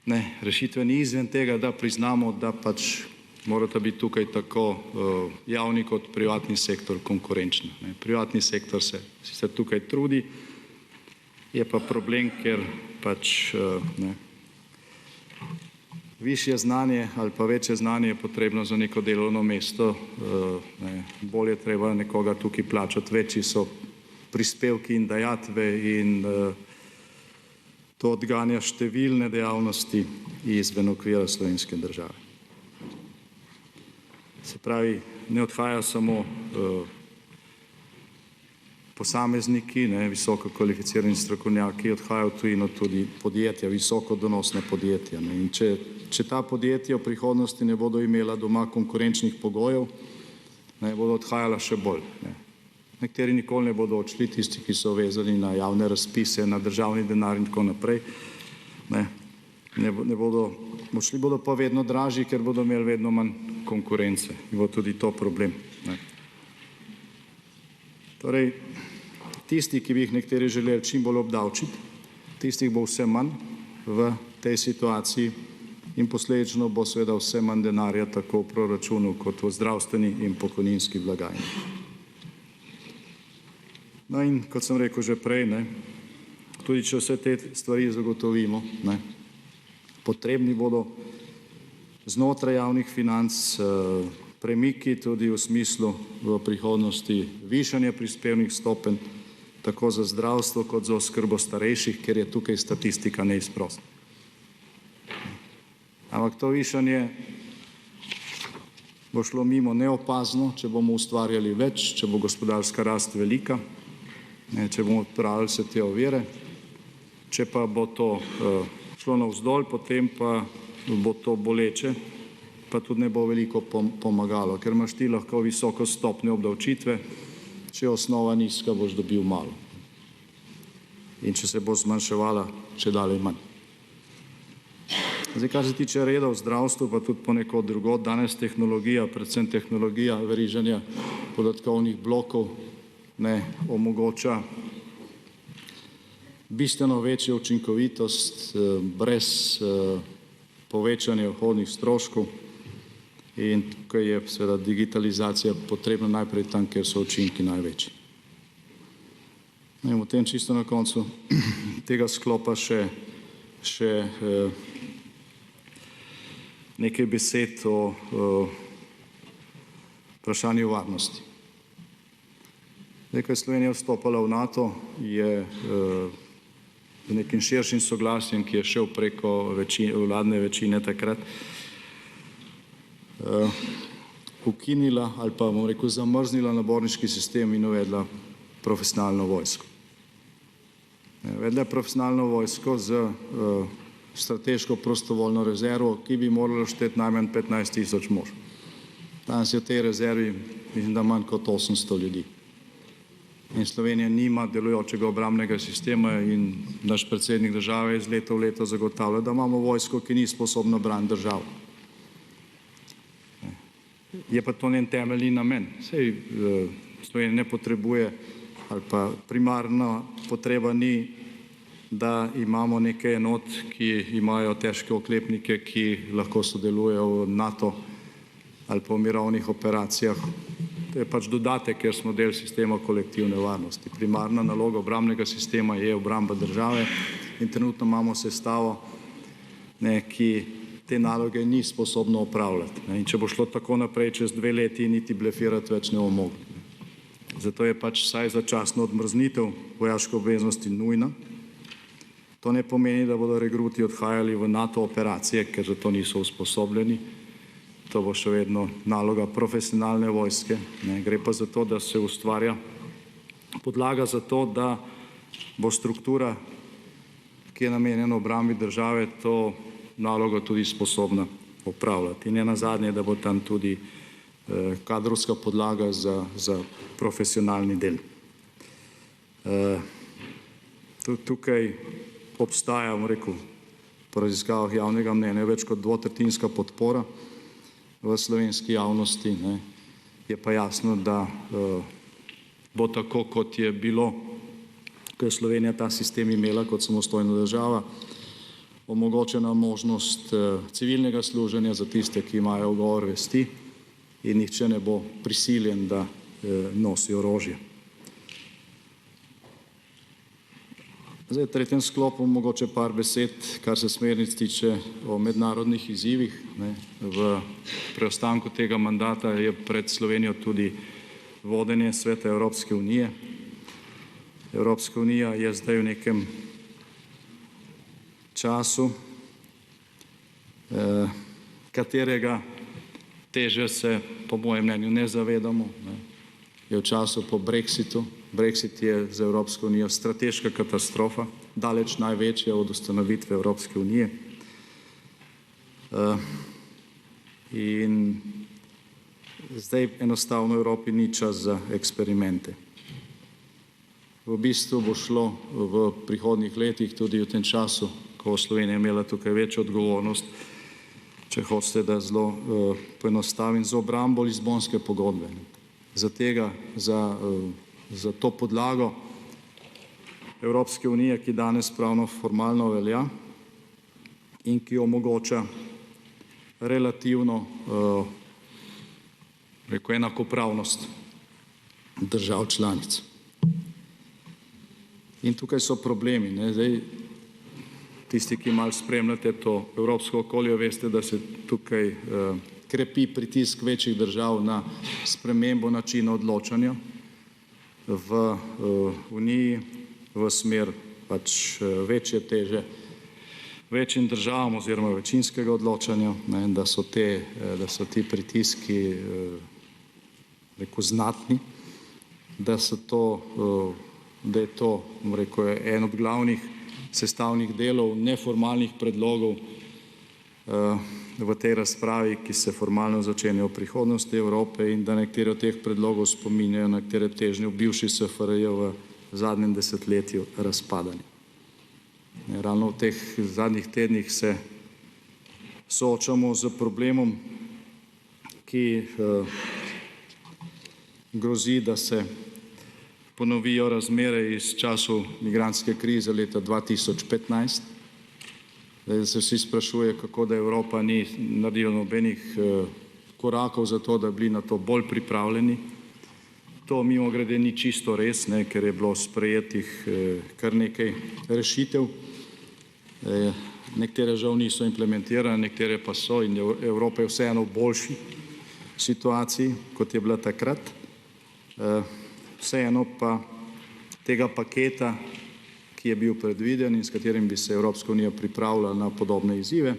Ne, rešitve ni izven tega, da priznamo, da pač morata biti tukaj tako javni kot privatni sektor konkurenčni. Privatni sektor se sicer tukaj trudi, je pa problem, ker pač višje znanje ali pa večje znanje je potrebno za neko delovno mesto, bolje je treba nekoga tukaj plačati, večji so prispevki in dajatve in to odganja številne dejavnosti izven okvira slovenske države. Se pravi, ne odhajajo samo posamezniki, visoko kvalificirani strokovnjaki, odhajajo v tujino tudi podjetja, visoko donosna podjetja. In če ta podjetja v prihodnosti ne bodo imela doma konkurenčnih pogojev, bodo odhajala še bolj. Nekateri nikoli ne bodo odšli, tisti, ki so vezani na javne razpise, na državni denar in tako naprej. Odšli bodo pa vedno dražji, ker bodo imeli vedno manj konkurence in bo tudi to problem. Torej, tisti, ki bi jih nekateri želeli čim bolj obdavčiti, tistih bo vse manj v tej situaciji in posledično bo seveda vse manj denarja tako v proračunu kot v zdravstveni in pokojninski blagajni. No in kot sem rekel že prej, tudi če vse te stvari zagotovimo, potrebni bodo znotraj javnih financ premiki tudi v smislu v prihodnosti višanja prispevnih stopenj tako za zdravstvo kot za oskrbo starejših, ker je tukaj statistika neizprosna. Ampak to višanje bo šlo mimo neopazno, če bomo ustvarjali več, če bo gospodarska rast velika, če bomo odpravili vse te ovire, če pa bo to šlo navzdol, potem pa bo to boleče, pa tudi ne bo veliko pomagalo, ker imaš ti lahko visoko stopnjo obdavčitve, če je osnova nizka, boš dobil malo. In če se bo zmanjševala, čedalje manj. Zdaj, kar se tiče reda v zdravstvu, pa tudi ponekod drugod, danes tehnologija, predvsem tehnologija veriženja podatkovnih blokov, omogoča bistveno večjo učinkovitost brez povečanja vhodnih stroškov in tukaj je seveda digitalizacija potrebna najprej tam, kjer so učinki največji. In potem čisto na koncu tega sklopa še nekaj besed o vprašanju varnosti. Zdaj, ko je Slovenija vstopala v NATO, je z nekim širšim soglasjem, ki je šel preko vladne večine takrat, ukinila ali pa, bom rekel, zamrznila naborniški sistem in uvedla profesionalno vojsko. Uvedla je profesionalno vojsko z strateško prostovoljno rezervo, ki bi morala šteti najmanj 15.000 mož. Danes je v tej rezervi, mislim, da manj kot 800 ljudi. In Slovenija nima delujočega obrambnega sistema in naš predsednik države iz leta v leto zagotavlja, da imamo vojsko, ki ni sposobna braniti državo. Je pa to njen temeljni namen. Saj Slovenija ne potrebuje ali pa primarna potreba ni, da imamo neke enot, ki imajo težke oklepnike, ki lahko sodelujejo v NATO ali pa v mirovnih operacijah. To je pač dodatek, ker smo del sistema kolektivne varnosti. Primarna naloga obrambnega sistema je obramba države in trenutno imamo sestavo, ki te naloge ni sposobno opravljati. In če bo šlo tako naprej, čez 2 leti niti blefirati več ne bomo mogli. Zato je pač vsaj začasno odmrznitev vojaške obveznosti nujna. To ne pomeni, da bodo rekruti odhajali v NATO operacije, ker za to niso usposobljeni. To bo še vedno naloga profesionalne vojske. Gre pa za to, da se ustvarja podlaga za to, da bo struktura, ki je namenjena obrambi države, to nalogo tudi sposobna opravljati. In nenazadnje, da bo tam tudi kadrovska podlaga za profesionalni del. Tukaj obstaja, bom rekel, po raziskavah javnega mnenja več kot 2/3 podpora v slovenski javnosti. Je pa jasno, da bo tako, kot je bilo, ko je Slovenija ta sistem imela kot samostojna država, omogočena možnost civilnega služenja za tiste, ki imajo ugovor vesti in nihče ne bo prisiljen, da nosi orožje. Zdaj, v tretjem sklopu mogoče par besed, kar se smernic tiče o mednarodnih izzivih. V preostanku tega mandata je pred Slovenijo tudi vodenje Sveta Evropske unije. Evropska unija je zdaj v nekem času, katerega teže se, po mojem mnenju, ne zavedamo. Je v času po Brexitu. Brexit je za Evropsko unijo strateška katastrofa, daleč največja od ustanovitve Evropske unije. In zdaj enostavno v Evropi ni čas za eksperimente. V bistvu bo šlo v prihodnjih letih, tudi v tem času, ko bo Slovenija imela tukaj večjo odgovornost, če hočete, da zelo poenostavim, za obrambo Lizbonske pogodbe. Za to podlago Evropske unije, ki danes pravno formalno velja in ki omogoča relativno enakopravnost držav članic. In tukaj so problemi. Zdaj, tisti, ki malo spremljate to evropsko okolje, veste, da se tukaj krepi pritisk večjih držav na spremembo načina odločanja v Uniji v smer pač večje teže večjim državam oziroma večinskega odločanja, da so ti pritiski znatni, da je to, bom rekel, en od glavnih sestavnih delov neformalnih predlogov v tej razpravi, ki se formalno začenja o prihodnosti Evrope in da nekateri od teh predlogov spominjajo na nekatere težnje v bivši SFRJ v zadnjem desetletju razpadanja. Ravno v teh zadnjih tednih se soočamo z problemom, ki grozi, da se ponovijo razmere iz časov migrantske krize leta 2015. Zdaj se vsi sprašuje, kako da Evropa ni naredila nobenih korakov za to, da bi bili na to bolj pripravljeni. To mimogrede ni čisto res, ker je bilo sprejetih kar nekaj rešitev. Nekatere žal niso implementirane, nekatere pa so in Evropa je vseeno v boljši situaciji, kot je bila takrat. Vseeno pa tega paketa, ki je bil predviden in s katerim bi se Evropska unija pripravila na podobne izzive,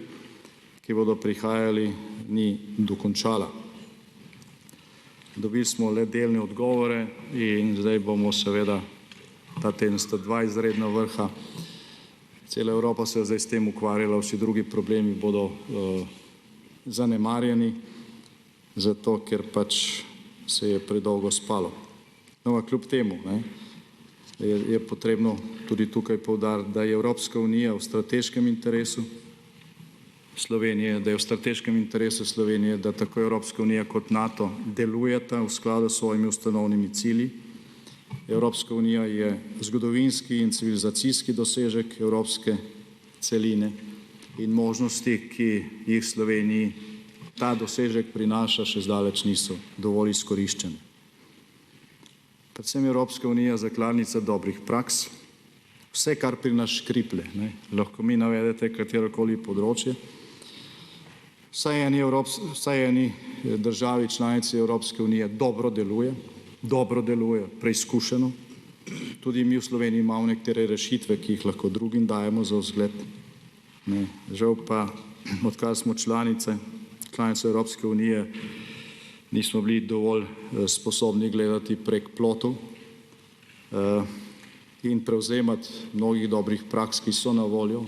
ki bodo prihajali, ni dokončala. Dobili smo le delne odgovore in zdaj bomo seveda, ta teden sta dva izredna vrha, cela Evropa se je zdaj s tem ukvarjala, vsi drugi problemi bodo zanemarjeni, zato ker pač se je predolgo spalo. No, kljub temu je potrebno tudi tukaj poudariti, da je Evropska unija v strateškem interesu Slovenije, da je v strateškem interesu Slovenije, da tako Evropska unija kot NATO delujeta v skladu s svojimi ustanovnimi cilji. Evropska unija je zgodovinski in civilizacijski dosežek evropske celine in možnosti, ki jih Sloveniji ta dosežek prinaša, še zdaleč niso dovolj izkoriščene. Predvsem Evropska unija zakladnica dobrih praks, vse, kar pri nas škriplje, lahko mi navedete katerokoli področje, vsaj eni državi članici Evropske unije dobro deluje, preizkušeno. Tudi mi v Sloveniji imamo nekatere rešitve, ki jih lahko drugim dajemo za vzgled. Žal pa, odkar smo članice Evropske unije, nismo bili dovolj sposobni gledati prek plotov in prevzemati mnogih dobrih praks, ki so na voljo,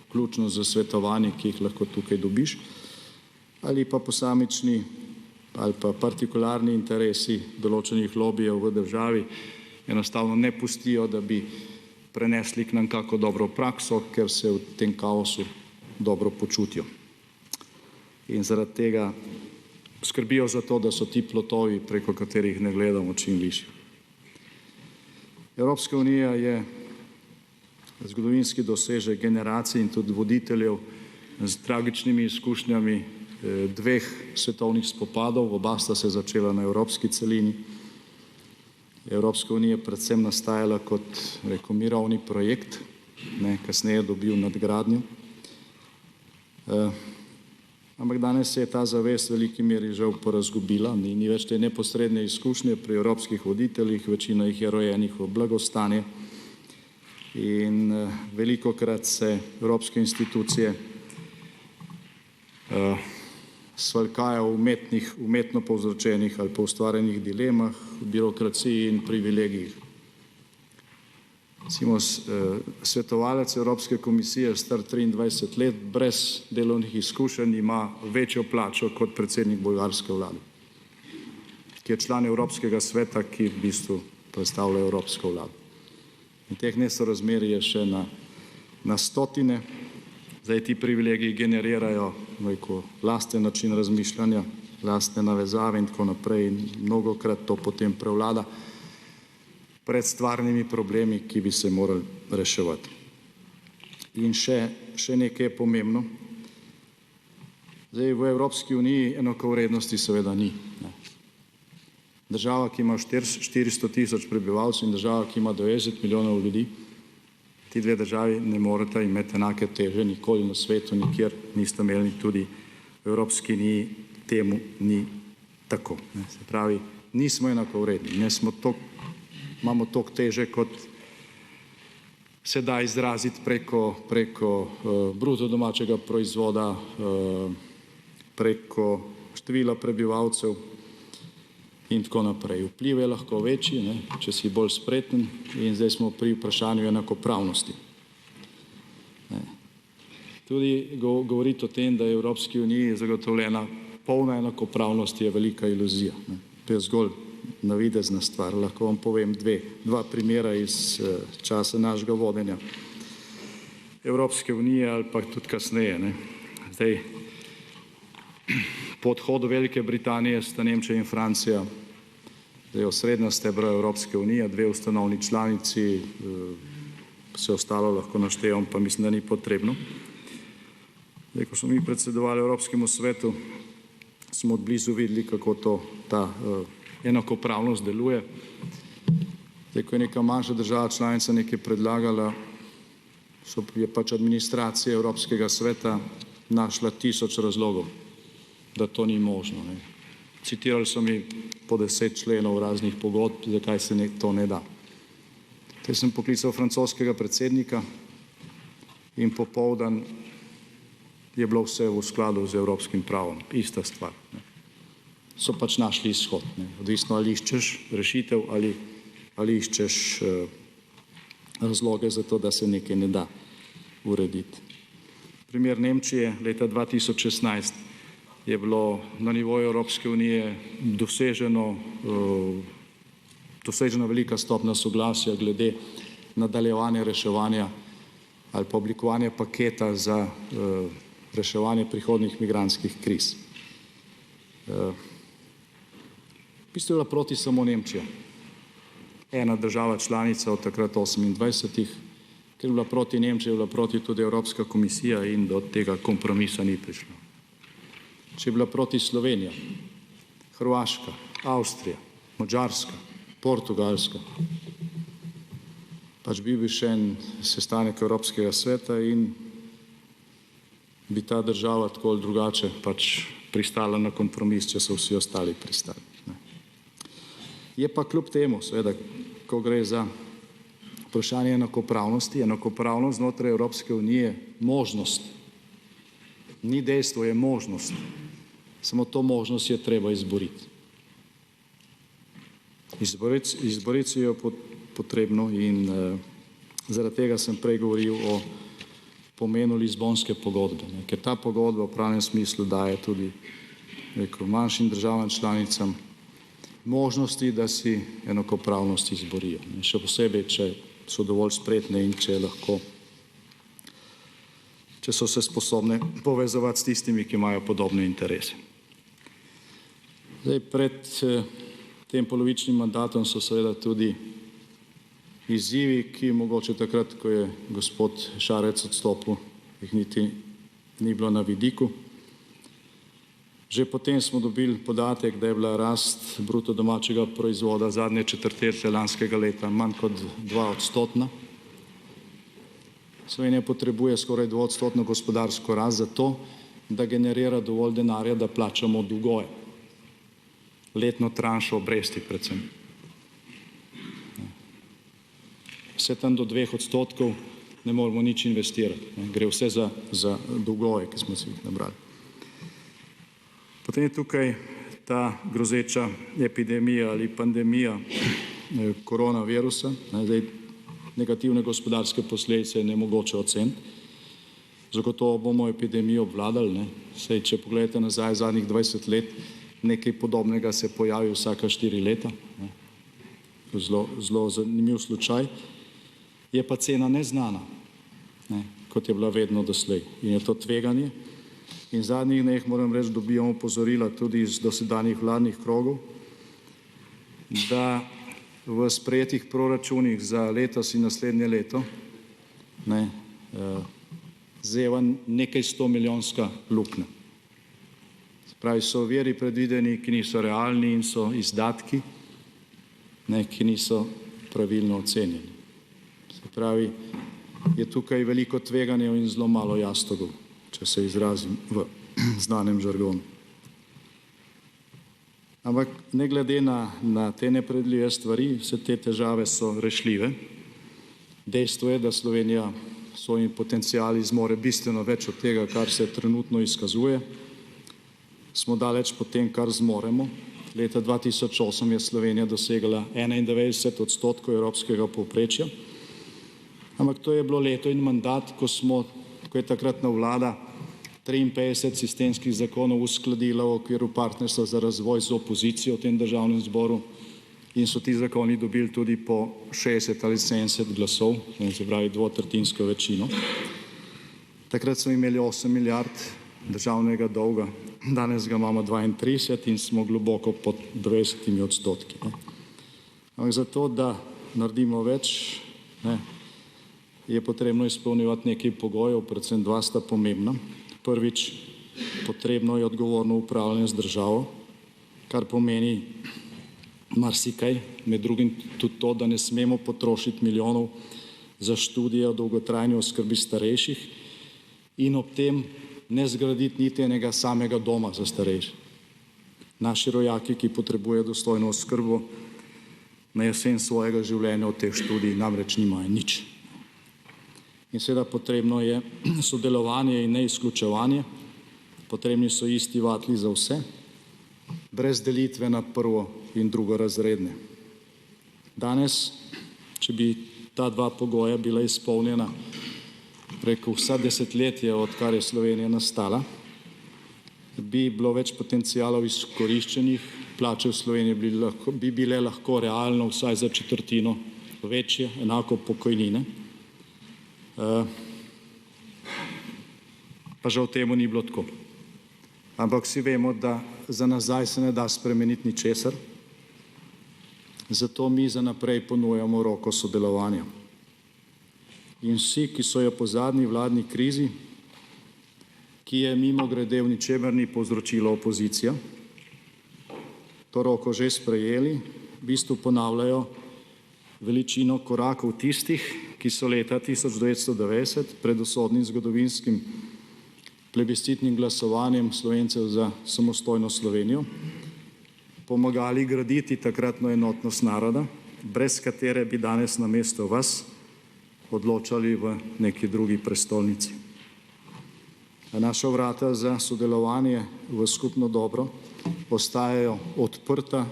vključno z svetovanji, ki jih lahko tukaj dobiš, ali pa posamični ali pa partikularni interesi določenih lobijev v državi enostavno ne pustijo, da bi prenesli k nam kako dobro prakso, ker se v tem kaosu dobro počutijo. In zaradi tega skrbijo za to, da so ti plotovi, preko katerih ne gledamo, čim višji. Evropska unija je zgodovinski dosežek generacij in tudi voditeljev z tragičnimi izkušnjami dveh svetovnih spopadov, oba sta se začela na evropski celini. Evropska unija je predvsem nastajala kot mirovni projekt, kasneje dobil nadgradnjo. Ampak danes se je ta zavest v veliki meri žal porazgubila, ni več te neposredne izkušnje pri evropskih voditeljih, večina jih je rojenih v blagostanje in velikokrat se evropske institucije svalkajo v umetno povzročenih ali pa ustvarjenih dilemah, birokraciji in privilegijih. Recimo, svetovalec Evropske komisije, star 23 let, brez delovnih izkušenj, ima večjo plačo kot predsednik bolgarske vlade, ki je član Evropskega sveta, ki v bistvu predstavlja Evropsko vlado. In teh nesorazmerij je še na stotine. Zdaj ti privilegiji generirajo lasten način razmišljanja, lastne navezave in tako naprej in mnogokrat to potem prevlada pred stvarnimi problemi, ki bi se morali reševati. In še nekaj je pomembno. Zdaj v Evropski uniji enakovrednosti seveda ni. Država, ki ima 400 tisoč prebivalcev in država, ki ima 90 milijonov ljudi, ti dve državi ne moreta imeti enake teže, nikoli na svetu, nikjer niste imeli, tudi v Evropski uniji temu ni tako. Se pravi, nismo enakovredni, imamo toliko teže, kot se da izraziti preko bruto domačega proizvoda, preko števila prebivalcev in tako naprej. Vpliv je lahko večji, če si bolj spreten, in zdaj smo pri vprašanju enakopravnosti. Tudi govoriti o tem, da je v Evropski uniji zagotovljena polna enakopravnost, je velika iluzija. To je zgolj navidezna stvar. Lahko vam povem dva primera iz časa našega vodenja Evropske unije ali pa tudi kasneje. Zdaj, Po odhodu Velike Britanije sta Nemčija in Francija osrednja stebra Evropske unije, dve ustanovni članici, vse ostalo lahko naštevam, pa mislim, da ni potrebno. Ko smo mi predsedovali Evropskemu svetu, smo od blizu videli, kako ta enakopravnost deluje. Ko je neka manjša država članica nekaj predlagala, je pač administracija Evropskega sveta našla 1000 razlogov, da to ni možno. Citirali so mi po 10 členov raznih pogodb, zakaj se to ne da. Jaz sem poklical francoskega predsednika in popoldan je bilo vse v skladu z evropskim pravom. Ista stvar. So pač našli izhod. Odvisno, ali iščeš rešitev ali iščeš razloge za to, da se nekaj ne da urediti. Primer Nemčije, leta 2016 je bilo na nivoju Evropske unije dosežena velika stopnja soglasja glede nadaljevanja reševanja ali pa oblikovanja paketa za reševanje prihodnjih migrantskih kriz. V bistvu je bila proti samo Nemčija. Ena država članica od takrat 28, ker je bila proti Nemčiji, je bila proti tudi Evropska komisija in do tega kompromisa ni prišlo. Če je bila proti Slovenija, Hrvaška, Avstrija, Madžarska, Portugalska, pač bil bi še en sestanek Evropskega sveta in bi ta država tako ali drugače pač pristala na kompromis, če so vsi ostali pristali. Je pa kljub temu, seveda, ko gre za vprašanje enakopravnosti, enakopravnost znotraj Evropske unije možnost. Ni dejstvo, je možnost. Samo to možnost je treba izboriti. Izboriti si jo potrebno in zaradi tega sem prej govoril o pomenu Lizbonske pogodbe, ker ta pogodba v pravnem smislu daje tudi manjšim državam članicam možnosti, da si enakopravnost izborijo. Še posebej, če so dovolj spretne in če so se sposobne povezovati s tistimi, ki imajo podobne interese. Pred tem polovičnim mandatom so seveda tudi izzivi, ki mogoče takrat, ko je gospod Šarec odstopil, jih niti ni bilo na vidiku. Že potem smo dobili podatek, da je bila rast bruto domačega proizvoda zadnje četrtletje lanskega leta manj kot 2-odstotna. Slovenija potrebuje skoraj 2-odstotno gospodarsko rast zato, da generira dovolj denarja, da plačamo dolgove. Letno tranšo obresti predvsem. Vse tam do 2 odstotkov ne moramo nič investirati. Gre vse za dolgove, ki smo si jih nabrali. Potem je tukaj ta grozeča epidemija ali pandemija koronavirusa. Negativne gospodarske posledice je nemogoče oceniti. Zagotovo bomo epidemijo obvladali. Saj, če pogledate nazaj zadnjih 20 let, nekaj podobnega se pojavi vsaka 4 leta. Zelo zanimiv slučaj. Je pa cena neznana, kot je bila vedno doslej. In je to tveganje. In v zadnjih dneh moram reči, dobivamo opozorila tudi iz dosedanjih vladnih krogov, da v sprejetih proračunih za letos in naslednje leto zeva nekaj 100-milijonska luknja. Se pravi, so viri predvideni, ki niso realni in so izdatki, ki niso pravilno ocenjeni. Se pravi, je tukaj veliko tveganja in zelo malo jastogov, če se izrazim v znanem žargonu. Ampak ne glede na te nepredvidljive stvari, vse te težave so rešljive. Dejstvo je, da Slovenija s svojimi potenciali zmore bistveno več od tega, kar se trenutno izkazuje. Smo daleč po tem, kar zmoremo. Leta 2008 je Slovenija dosegala 91% evropskega povprečja. Ampak to je bilo leto in mandat, ko je takratna vlada 53 sistemskih zakonov uskladila v okviru partnerstva za razvoj z opozicijo v tem državnem zboru in so ti zakoni dobili tudi po 60 ali 70 glasov, se pravi 2/3 večino. Takrat smo imeli 8 milijard državnega dolga. Danes ga imamo 32 in smo globoko pod 20%. Ampak zato, da naredimo več, je potrebno izpolnjevati nekaj pogojev, predvsem dva sta pomembna. Prvič, potrebno je odgovorno upravljanje z državo, kar pomeni marsikaj, med drugim tudi to, da ne smemo potrošiti milijonov za študije o dolgotrajni oskrbi starejših in ob tem ne zgraditi niti enega samega doma za starejše. Naši rojaki, ki potrebujejo dostojno oskrbo, na jesen svojega življenja od teh študij namreč nimajo nič. In seveda potrebno je sodelovanje in ne izključevanje, potrebni so isti vatli za vse, brez delitve na prvo in drugorazredne. Danes, če bi ta dva pogoja bila izpolnjena preko vsa desetletja, odkar je Slovenija nastala, bi bilo več potencialov izkoriščenih, plače v Sloveniji bi bile lahko realno vsaj za četrtino večje, enako pokojnine. Pa žal temu ni bilo tako. Ampak vsi vemo, da za nazaj se ne da spremeniti ničesar, zato mi za naprej ponujamo roko sodelovanja. In vsi, ki so jo po zadnji vladni krizi, ki je mimogrede v ničemer ni povzročila opozicija, to roko že sprejeli, v bistvu ponavljajo veličino korakov tistih, ki so leta 1990 pred usodnim zgodovinskim plebiscitnim glasovanjem Slovencev za samostojno Slovenijo pomagali graditi takratno enotnost naroda, brez katere bi danes namesto vas odločali v neki drugi prestolnici. Naša vrata za sodelovanje v skupno dobro ostajajo odprta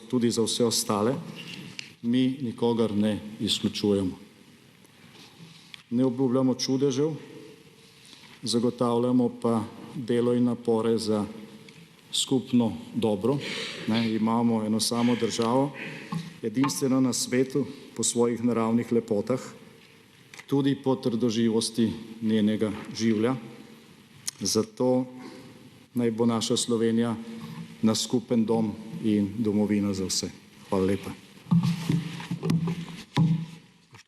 tudi za vse ostale, mi nikogar ne izključujemo. Ne obljubljamo čudežev, zagotavljamo pa delo in napore za skupno dobro. Imamo eno samo državo, edinstveno na svetu po svojih naravnih lepotah, tudi po trdoživosti njenega življa. Zato naj bo naša Slovenija naš skupen dom in domovina za vse. Hvala lepa.